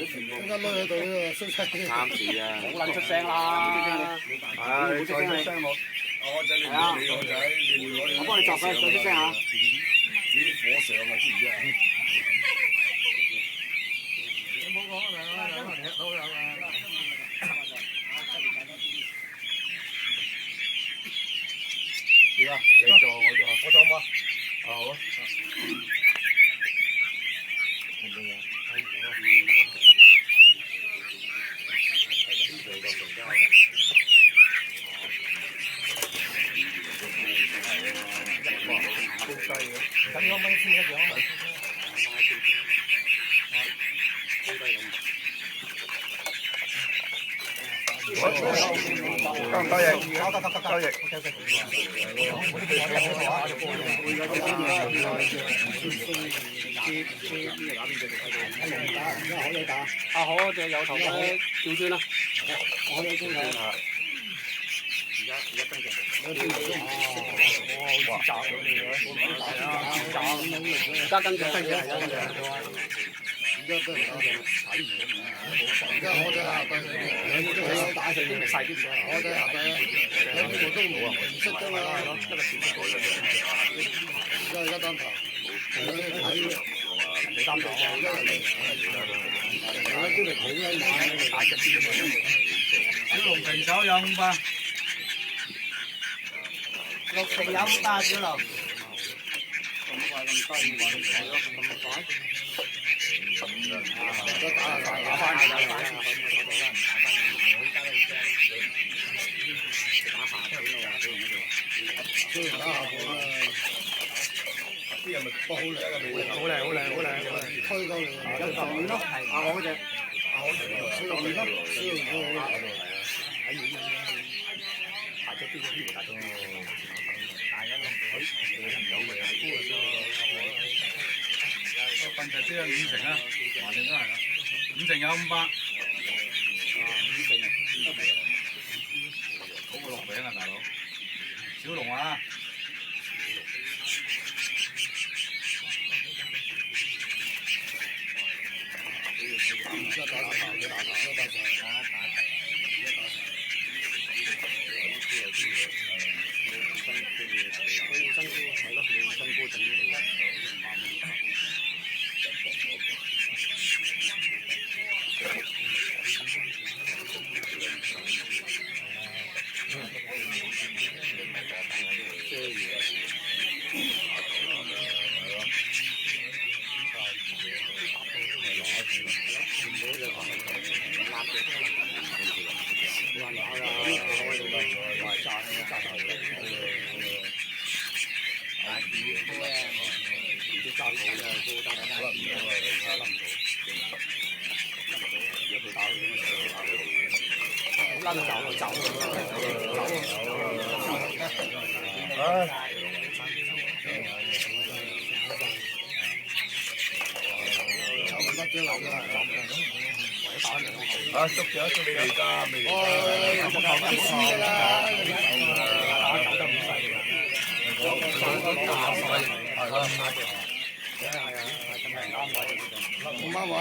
點解攞喺度呢個衰聲？啱字啊！冇撚出聲啦！係再出聲冇。我仔你唔好理我仔，你我幫你作佢，再出聲嚇。你啲火上啊，知唔知啊？你冇講啊，兩個踢到兩個。點啊？你做我做，我做嘛？啊好啊。咁樣咪先一樣咪。交易，交易。啊好，就有頭嘅調轉啦。我有中嘅。而家跟住而家我哋下低，你打成啲細啲嘅，我哋下低，有啲都唔識得啦，而家單頭，你單頭，而家啲嚟好撚買，大隻啲嘅，小龍平手有500，六成有500小龍，咁快咁低，咁快。打翻啲人咪不好靚嘅味，好靚，推夠你，有十年咯，我嗰隻，小龍咯，大隻啲嘅，大嘅咯，笨柒啲啊，5成啊，華定都係啦，5成有500，5成，好過6餅啊，大佬，小龍啊！啊，捉住未㗎，未。有冇頭啲絲㗎啦？走得唔細㗎。係啦。啱位。